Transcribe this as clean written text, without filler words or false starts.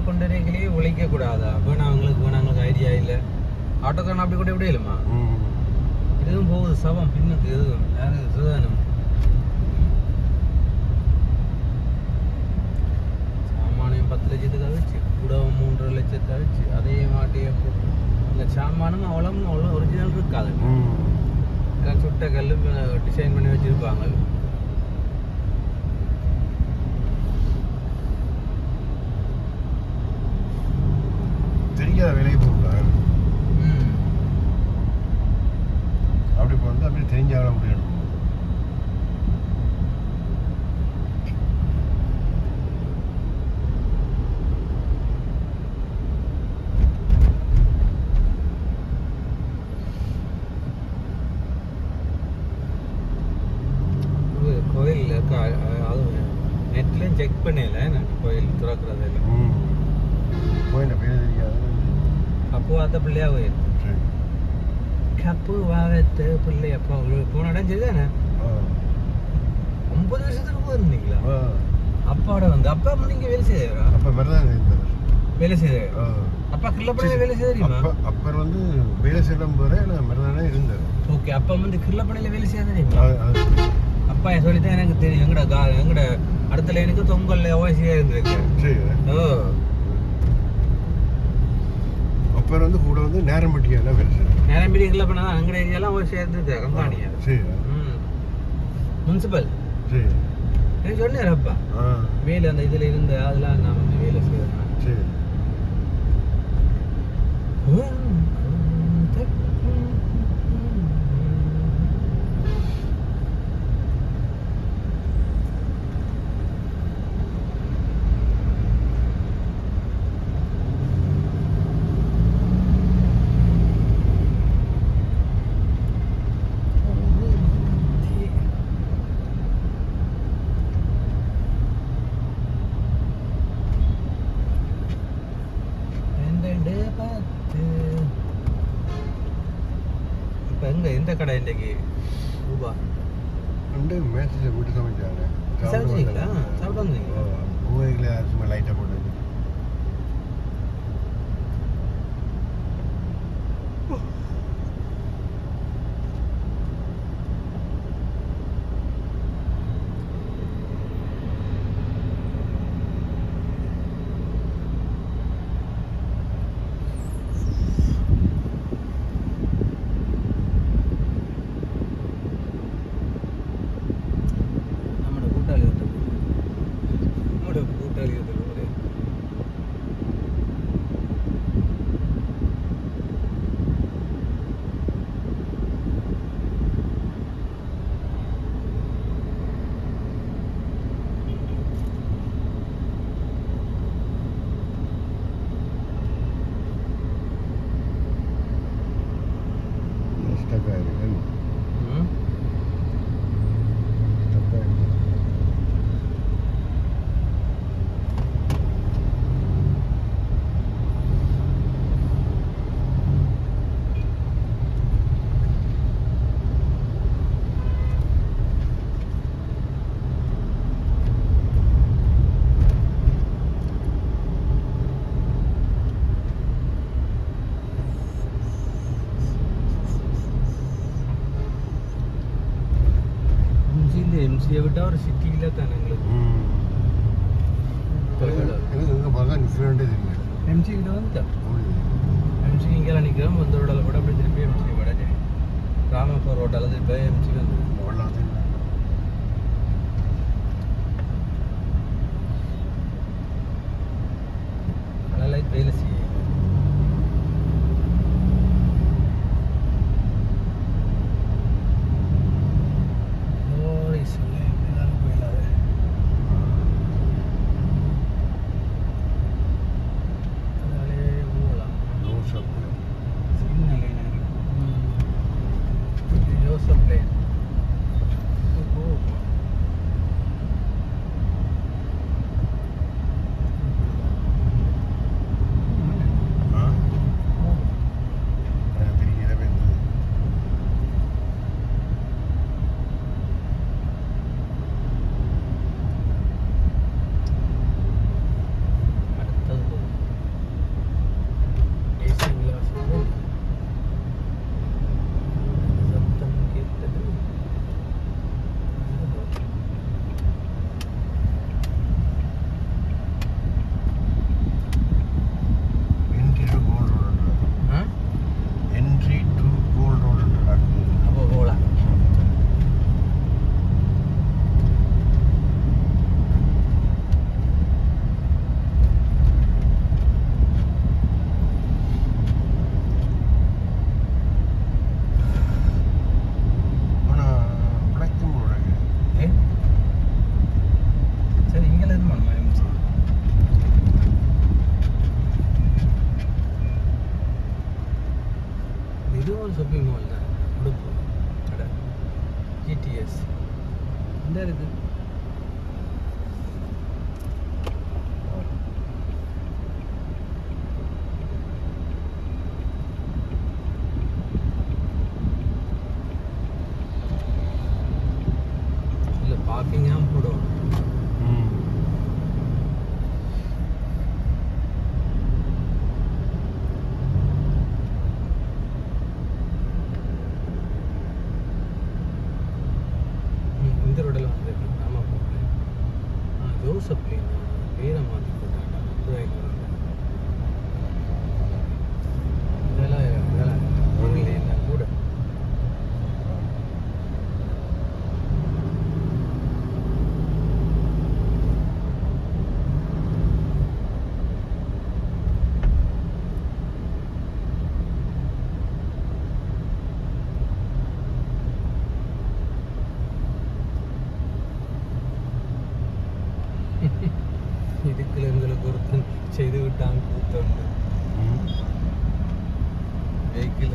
கொண்டரைகளே உழைக்க கூடாதா? வேணாங்களுக்கு ஐடியா இல்லை. ஆட்டோக்காரன் அப்படி கூட எப்படி இல்லைம்மா? இதுவும் போகுது சவம் பின்னுக்கு எதுவும் யாரு சுதானம் சாமானியம் 10 லட்சத்துக்கு அழிச்சு குடவும் 3 லட்சத்துக்கு அழிச்சு அதே மாட்டியே போட்டு இந்த சாமானும் அவ்வளோ ஒரிஜினல் இருக்காது. சுட்ட கல் டிசைன் பண்ணி வச்சிருப்பாங்க. தெரியாத வேலையை போடுறாங்க. அப்படி வந்து அப்படி தெரிஞ்சாக முடியும். கோயில் அது நெட்லையும் செக் பண்ணல கோயில் திறக்கிறது கோயில் பேர் தெரியாது. அப்போ அந்த பிள்ளையா கோயில் கப்பு வாகத்து பிள்ளை அப்பா போன இடம் சரிதானே? 9 வருஷத்துக்கு போயிருந்தீங்களா? அப்பாவோட வந்து அப்பா நீங்க வேலை செய்தவரா? அப்பா மாதிரிதான் வேலை செய்தவர். அப்பா கிள்ளப்படையில வேலை செய்ய தெரியுமா? அப்பர் வந்து வேலை செய்யலாம் போற மாதிரிதானே இருந்தார். ஓகே, அப்பா வந்து கிள்ளப்படையில வேலை செய்ய தெரியுமா? அப்பா சொல்லித்தான் எனக்கு தெரியும். எங்கட அடுத்த லைனுக்கு தொங்கல்ல ஓசியா இருந்திருக்கு. அப்பர் வந்து கூட வந்து நேரம்பட்டியால வேலை செய்யறாங்க. நேரம்பட்டி கிள்ளப்பனா எங்கட ஏரியாலாம் ஓசியா இருந்திருக்கு கம்பானியா. முனிசிபல் சொன்னார் அப்பா வேலை அந்த இதுல இருந்த அதெல்லாம் நான் வந்து வேலை செய்யறேன். இப்போ எந்த கடை இன்றைக்கு ரூபா ரெண்டு மேட்சில் போட்டு சமைச்சாங்க. சாப்பிட்டு வந்தீங்களா? ஊரில் சும்மா லைட்டாக போட்டு எம்சியை விட்டால் ஒரு சிட்டியில் தானே எங்களுக்கு எங்கே பார்த்தா டிஃப்ரெண்ட்டே தெரியும். எம்சி கிட்ட வந்துட்டேன். எம்சி இங்கே நிற்கிறோம் வந்து ரோட்டில் கூட அப்படி திருப்பி எம்சி கூட ராமப்பூர் ரோட்டில் திருப்பி எம்சி வந்து அதெல்லாம் வேலை செய்ய Joseph Lane. இந்த இருக்கு இல்லை பார்க்கிங்காக போடுவோம் இந்த ரோடில் வந்துருக்கு ஆமாம் போகிறேன் ஜோசப் லேன் பேரை மாற்றி போட்டாங்க இதெல்லாம் லேன் கூட இதுக்குள்ள எங்களுக்கு ஒருத்தன் செய்து விட்டான் கூத்தொண்டு வெஹிக்கிள்